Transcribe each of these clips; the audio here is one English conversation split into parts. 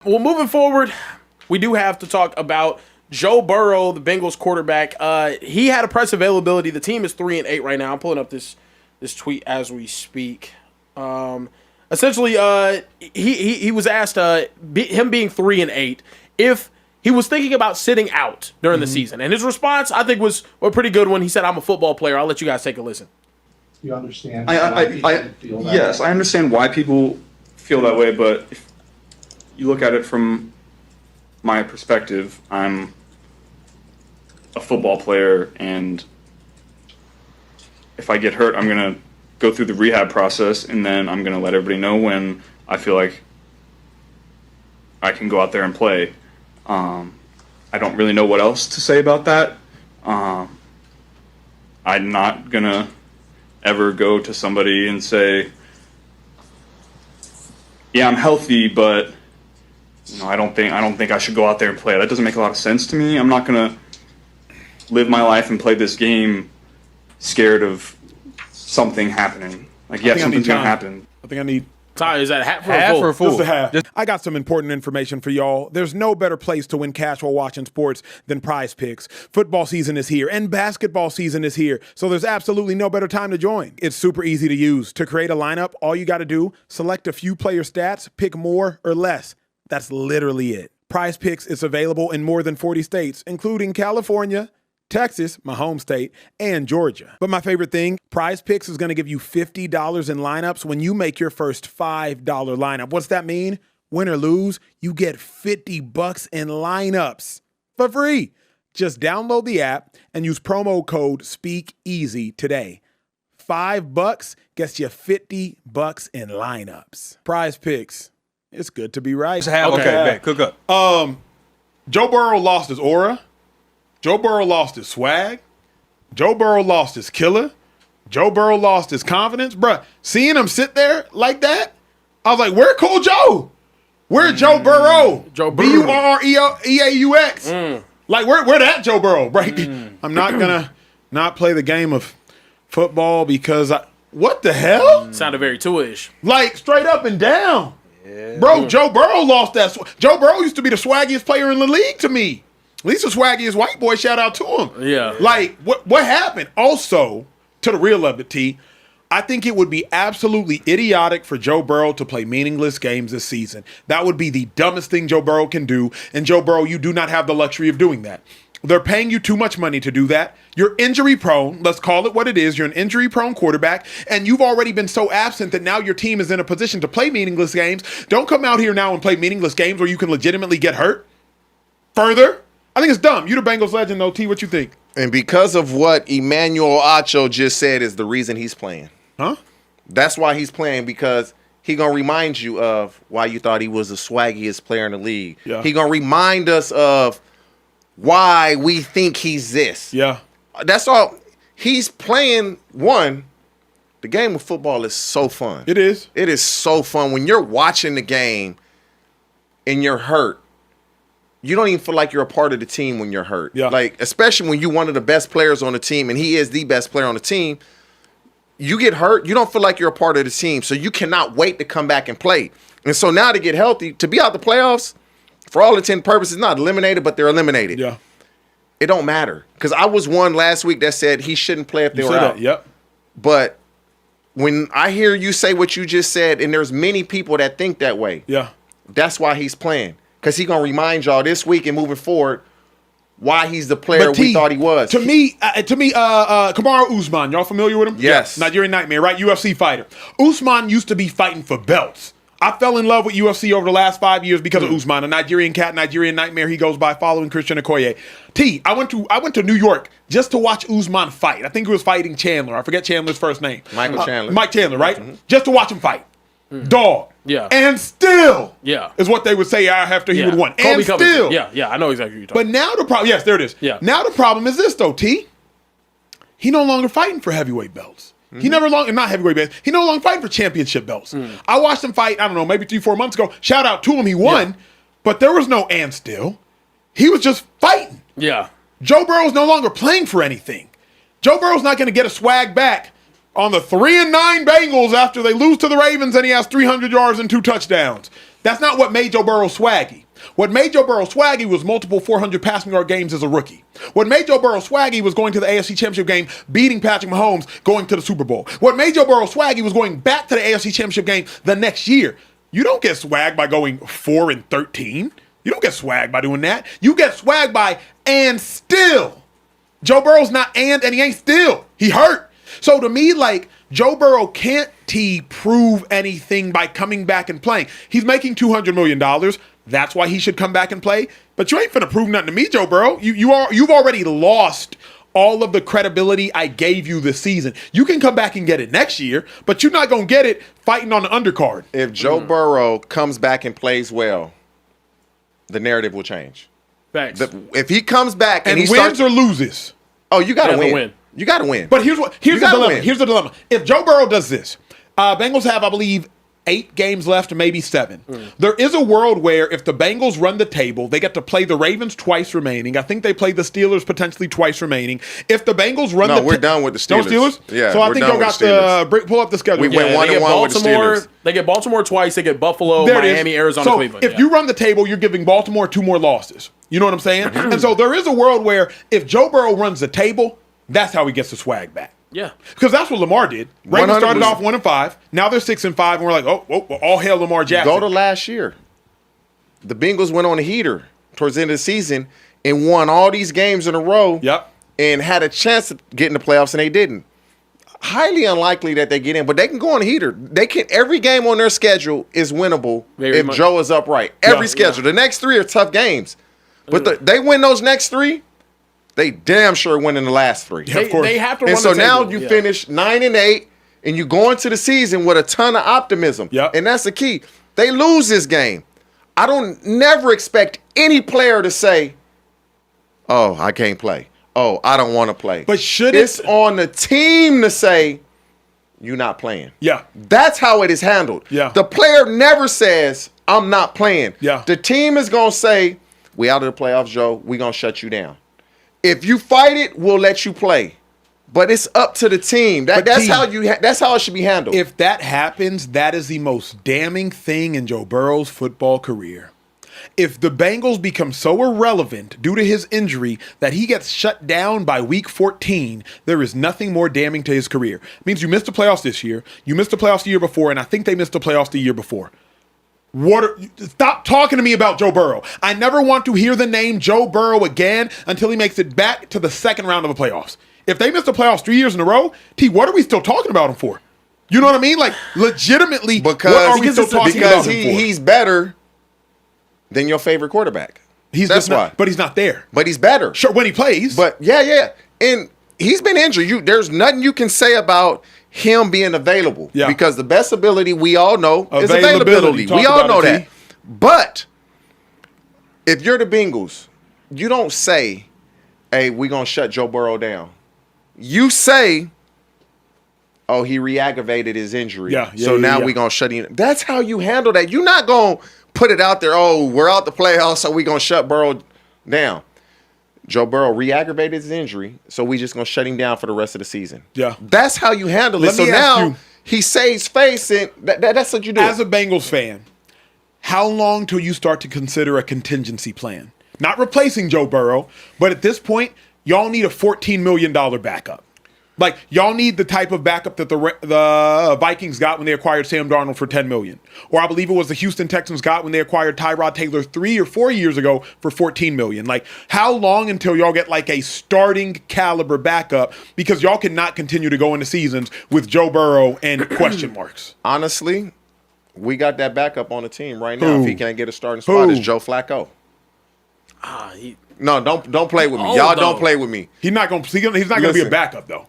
Well, moving forward, we do have to talk about Joe Burrow, the Bengals quarterback. He had a press availability. The team is 3-8 right now. I'm pulling up this tweet as we speak. Essentially, he was asked, him being 3-8, if he was thinking about sitting out during the season. And his response, I think, was a pretty good one. He said, "I'm a football player." I'll let you guys take a listen. You understand why people feel that yes, way? I understand why people feel that way, but if you look at it from my perspective, I'm a football player, and if I get hurt, I'm going to go through the rehab process, and then I'm going to let everybody know when I feel like I can go out there and play. I don't really know what else to say about that. I'm not going to ever go to somebody and say, yeah, I'm healthy, but I don't think I should go out there and play. That doesn't make a lot of sense to me. I'm not going to live my life and play this game scared of something happening. Like, yeah, something's going to happen. I think I need Ty, is that a hat for half a full? or a full? Just a half. I got some important information for y'all. There's no better place to win cash while watching sports than PrizePicks. Football season is here and basketball season is here, so there's absolutely no better time to join. It's super easy to use. To create a lineup, all you got to do, select a few player stats, pick more or less. That's literally it. PrizePicks is available in more than 40 states, including California, Texas, my home state, and Georgia. But my favorite thing, PrizePicks is going to give you $50 in lineups when you make your first $5 lineup. What's that mean? Win or lose, you get $50 in lineups for free. Just download the app and use promo code Speakeasy today. $5 gets you $50 in lineups. PrizePicks. It's good to be right. Okay, bet. Cook up. Joe Burrow lost his aura. Joe Burrow lost his swag. Joe Burrow lost his killer. Joe Burrow lost his confidence. Bruh, seeing him sit there like that, I was like, where Cool Joe? Where Joe Burrow? Joe Burrow. B-U-R-R-E-A-U-X. Like, where that Joe Burrow, right? I'm not going to not play the game of football because what the hell? Sounded very two-ish. Like, straight up and down. Yeah. Bro, Joe Burrow lost that. Joe Burrow used to be the swaggiest player in the league to me. At least the swaggiest white boy, shout out to him. Yeah. Like, what happened? Also, to the real of it, T, I think it would be absolutely idiotic for Joe Burrow to play meaningless games this season. That would be the dumbest thing Joe Burrow can do. And Joe Burrow, you do not have the luxury of doing that. They're paying you too much money to do that. You're injury prone. Let's call it what it is. You're an injury prone quarterback, and you've already been so absent that now your team is in a position to play meaningless games. Don't come out here now and play meaningless games where you can legitimately get hurt. Further, I think it's dumb. You the Bengals legend, though, T. What you think? And because of what Emmanuel Acho just said is the reason he's playing. Huh? That's why he's playing, because he going to remind you of why you thought he was the swaggiest player in the league. Yeah. He going to remind us of why we think he's this. Yeah. That's all. He's playing, one, the game of football is so fun. It is. It is so fun. When you're watching the game and you're hurt, you don't even feel like you're a part of the team when you're hurt. Yeah. Like, especially when you're one of the best players on the team, and he is the best player on the team. You get hurt, you don't feel like you're a part of the team, so you cannot wait to come back and play. And so now to get healthy, to be out the playoffs, for all intents and purposes, not eliminated, but they're eliminated. Yeah. It don't matter. Because I was one last week that said he shouldn't play if they were out. Yep. But when I hear you say what you just said, and there's many people that think that way, Yeah. that's why he's playing. Because he's going to remind y'all this week and moving forward why he's the player we thought he was. To me, Kamaru Usman, y'all familiar with him? Yes. Nigerian Nightmare, right? UFC fighter. Usman used to be fighting for belts. I fell in love with UFC over the last 5 years because of Usman, a Nigerian cat, Nigerian Nightmare. He goes by following Christian Okoye. T, I went to New York just to watch Usman fight. I think he was fighting Chandler. I forget Chandler's first name. Michael Chandler. Mike Chandler, right? Just to watch him fight. Dog. Yeah. And still. Yeah. Is what they would say after he would win. Kobe And Covington. still. Yeah, I know exactly what you're talking But now the problem, yes, there it is. Yeah. Now the problem is this though, T. He no longer fighting for heavyweight belts. He not heavyweight belts. He no longer fighting for championship belts. I watched him fight, I don't know, maybe 3-4 months ago. Shout out to him, he won. But there was no and still. He was just fighting. Yeah. Joe Burrow's no longer playing for anything. Joe Burrow's not going to get a swag back on the 3-9 Bengals after they lose to the Ravens and he has 300 yards and 2 touchdowns. That's not what made Joe Burrow swaggy. What made Joe Burrow swaggy was multiple 400 passing yard games as a rookie. What made Joe Burrow swaggy was going to the AFC Championship game, beating Patrick Mahomes, going to the Super Bowl. What made Joe Burrow swaggy was going back to the AFC Championship game the next year. You don't get swag by going 4-13. You don't get swag by doing that. You get swag by and still. Joe Burrow's not and he ain't still. He hurt. So to me, like, Joe Burrow can't prove anything by coming back and playing. He's making $200 million. That's why he should come back and play. But you ain't finna prove nothing to me, Joe Burrow. You've already lost all of the credibility I gave you this season. You can come back and get it next year, but you're not gonna get it fighting on the undercard. If Joe Burrow comes back and plays well, the narrative will change. Facts. If he comes back and he wins starts, or loses. oh, you gotta Yeah, win. You gotta win. But here's the dilemma. win. Here's the dilemma. If Joe Burrow does this, Bengals have, I believe, 8 games left, maybe 7. There is a world where if the Bengals run the table, they get to play the Ravens twice remaining. I think they play the Steelers potentially twice remaining. If the Bengals run we're done with the Steelers. No Steelers? Yeah, so I we're think done y'all with got the to pull up the schedule. We went 1-1 with the Steelers. They get Baltimore twice. They get Buffalo, There it is. Miami, Arizona, so Cleveland. if you run the table, you're giving Baltimore 2 more losses. You know what I'm saying? And so there is a world where if Joe Burrow runs the table, that's how he gets the swag back. Yeah. Because that's what Lamar did. Ravens started 100%. off 1-5. Now they're 6-5, and we're like, oh, all hail Lamar Jackson. Go to last year. The Bengals went on a heater towards the end of the season and won all these games in a row. Yep. And had a chance to get in the playoffs, and they didn't. Highly unlikely that they get in, but they can go on a heater. They can. Every game on their schedule is winnable if Joe is upright. Every schedule. The next 3 are tough games, but they win those next 3. They damn sure win in the last 3. Yeah, of course. They have to And run so the now table. you finish 9-8, and you go into the season with a ton of optimism. Yep. And that's the key. They lose this game. I don't never expect any player to say, "Oh, I can't play. Oh, I don't want to play." But should it's on the team to say, "You're not playing." Yeah. That's how it is handled. Yeah. The player never says, "I'm not playing." Yeah. The team is gonna say, "We out of the playoffs, Joe. We gonna shut you down. If you fight it, we'll let you play." But it's up to the team. That's how it should be handled. If that happens, that is the most damning thing in Joe Burrow's football career. If the Bengals become so irrelevant due to his injury that he gets shut down by week 14, there is nothing more damning to his career. It means you missed the playoffs this year, you missed the playoffs the year before, and I think they missed the playoffs the year before. Stop talking to me about Joe Burrow. I never want to hear the name Joe Burrow again until he makes it back to the second round of the playoffs. If they missed the playoffs 3 years in a row, what are we still talking about him for? You know what I mean? Like, legitimately, what are we still talking about him for? He's better than your favorite quarterback. That's why. But he's not there. But he's better. Sure, when he plays. But yeah. And he's been injured. There's nothing you can say about him being available. Yeah. Because the best ability we all know is Availability. availability. Talk We all about know it, that. T. But if you're the Bengals, you don't say, "Hey, we're going to shut Joe Burrow down." You say, "Oh, he re-aggravated his injury. So now we're going to shut him." That's how you handle that. You're not going to put it out there, "Oh, we're out the playoffs, so we're going to shut Burrow down." Joe Burrow re-aggravated his injury, so we just going to shut him down for the rest of the season. Yeah. That's how you handle it. Let So me ask now you- he saves face, and that's what you do. As a Bengals fan, how long till you start to consider a contingency plan? Not replacing Joe Burrow, but at this point, y'all need a $14 million backup. Like, y'all need the type of backup that the Vikings got when they acquired Sam Darnold for $10 million. Or I believe it was the Houston Texans got when they acquired Tyrod Taylor 3 or 4 years ago for $14 million. Like, how long until y'all get like a starting caliber backup? Because y'all cannot continue to go into seasons with Joe Burrow and question marks. Honestly, we got that backup on the team right now. Who? If he can't get a starting spot, Who? it's Joe Flacco. He No, don't play with me. Oh, Y'all though. don't play with me. He's not going to be a Listen. backup, though.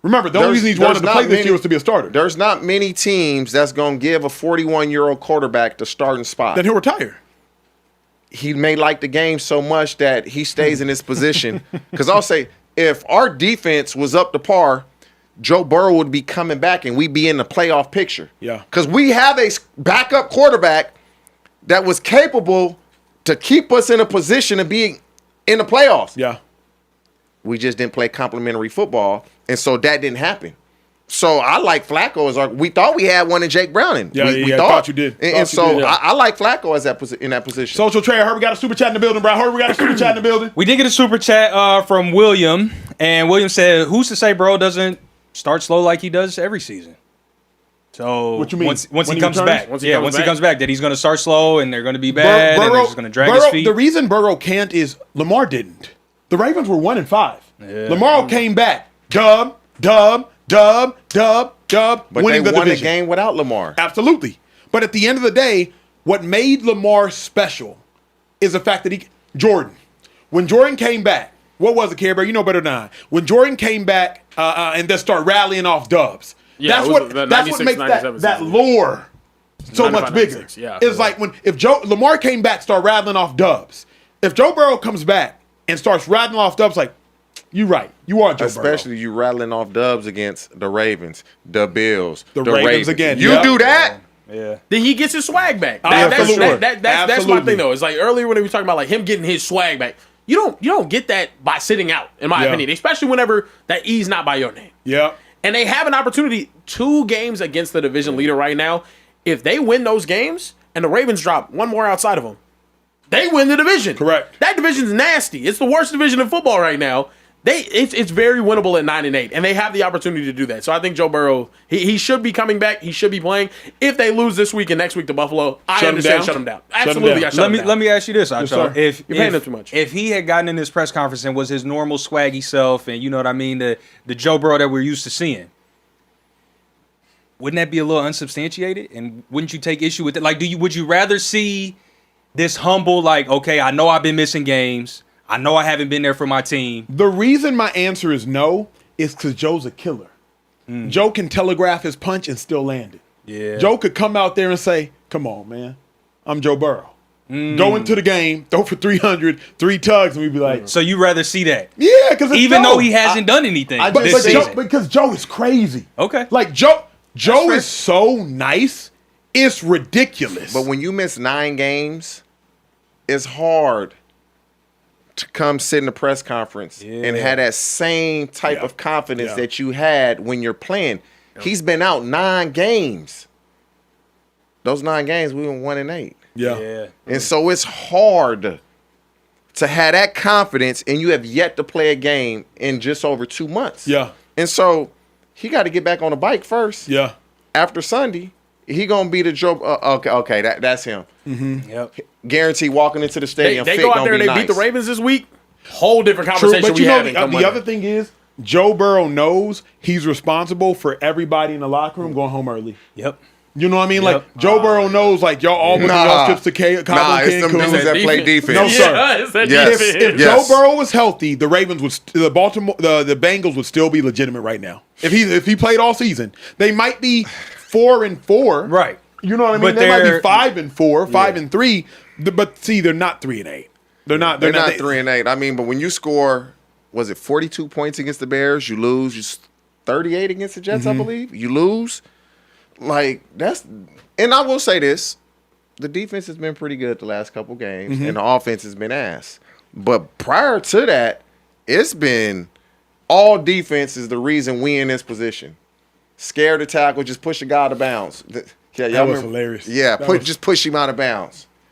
Remember, the only reason he's There's wanted to not play this many- year was to be a starter. There's not many teams that's going to give a 41-year-old quarterback the starting spot. Then he'll retire. He may like the game so much that he stays in his position. Because I'll say, if our defense was up to par, Joe Burrow would be coming back and we'd be in the playoff picture. Yeah. Because we have a backup quarterback that was capable to keep us in a position to be in the playoffs. Yeah. We just didn't play complimentary football, and so that didn't happen. So I like Flacco as we thought we had one in Jake Browning. We thought you did. And so I like Flacco as in that position. Social Trade, I heard we got a super chat in the building, bro. I heard we got a super chat in the building. We did get a super chat from William, and William said, "Who's to say Burrow doesn't start slow like he does every season?" So what you mean? Once he comes back, once he comes back, that he's going to start slow and they're going to be bad, and they're just going to drag his feet. The reason Burrow can't is Lamar didn't. The Ravens were 1-5. Yeah. Lamar came back, dub, but winning they the won division. the game without Lamar. Absolutely. But at the end of the day, what made Lamar special is the fact that when Jordan came back, what was it, Care Bear? You know better than I. When Jordan came back and then start rallying off dubs. Yeah, that's what makes that lore so much bigger. It's like if Lamar came back, start rattling off dubs. If Joe Burrow comes back and starts rattling off dubs, like, you're right. You are Joe Especially Burrow. you rattling off dubs against the Ravens, the Bills, the Ravens again. You do that. Yeah. Then he gets his swag back. Absolutely. That's my thing though. It's like earlier when we were talking about like him getting his swag back. You don't get that by sitting out, in my opinion. Especially whenever that E's not by your name. Yeah. And they have an opportunity, 2 games against the division leader right now. If they win those games and the Ravens drop one more outside of them, they win the division. Correct. That division's nasty. It's the worst division in football right now. It's very winnable at 9-8, and they have the opportunity to do that. So I think Joe Burrow, he should be coming back. He should be playing. If they lose this week and next week to Buffalo, I understand. Shut him down. Absolutely, I shut him down. Let me ask you this, Acho. You're paying him too much. If he had gotten in this press conference and was his normal swaggy self, and you know what I mean, the Joe Burrow that we're used to seeing, wouldn't that be a little unsubstantiated? And wouldn't you take issue with it? Like, would you rather see this humble, like, okay, I know I've been missing games. I know I haven't been there for my team. The reason my answer is no is because Joe's a killer. Joe can telegraph his punch and still land it. Yeah. Joe could come out there and say, come on, man. I'm Joe Burrow. Go into the game, throw for 300, 3 tugs, and we'd be like... So you rather see that? Yeah, because even though he hasn't done anything this season. Because Joe is crazy. Okay. Like, Joe is so nice, it's ridiculous. But when you miss 9 games, it's hard to come sit in a press conference and have that same type of confidence that you had when you're playing. He's been out 9 games. Those 9 games, we went 1-8. Yeah. And so it's hard to have that confidence, and you have yet to play a game in just over 2 months. Yeah. And so he got to get back on the bike first. Yeah. After Sunday, he gonna be the Joe. Okay, that's him. Mm-hmm. Yep. Guarantee walking into the stadium. They go out there and they beat the Ravens this week. Whole different conversation. True, but you know the other thing is Joe Burrow knows he's responsible for everybody in the locker room going home early. Yep. You know what I mean? Like Joe Burrow knows, like y'all all bring y'all trips to Cabo it's them dudes that play defense. No sir. If Yes. Joe Burrow was healthy, the Ravens would, the Bengals would still be legitimate right now. If he played all season, they might be 4-4. Right. You know what I mean? But They might be 5-4, 5-3. But see, they're not 3-8. They're not 3-8. I mean, but when you score, was it 42 points against the Bears? You lose. You 38 against the Jets, I believe. You lose. Like, that's, and I will say this, the defense has been pretty good the last couple games, and the offense has been ass. But prior to that, it's been all defense is the reason we in this position. Scared to tackle, just push a guy out of bounds. That was hilarious. Yeah, just push him out of bounds.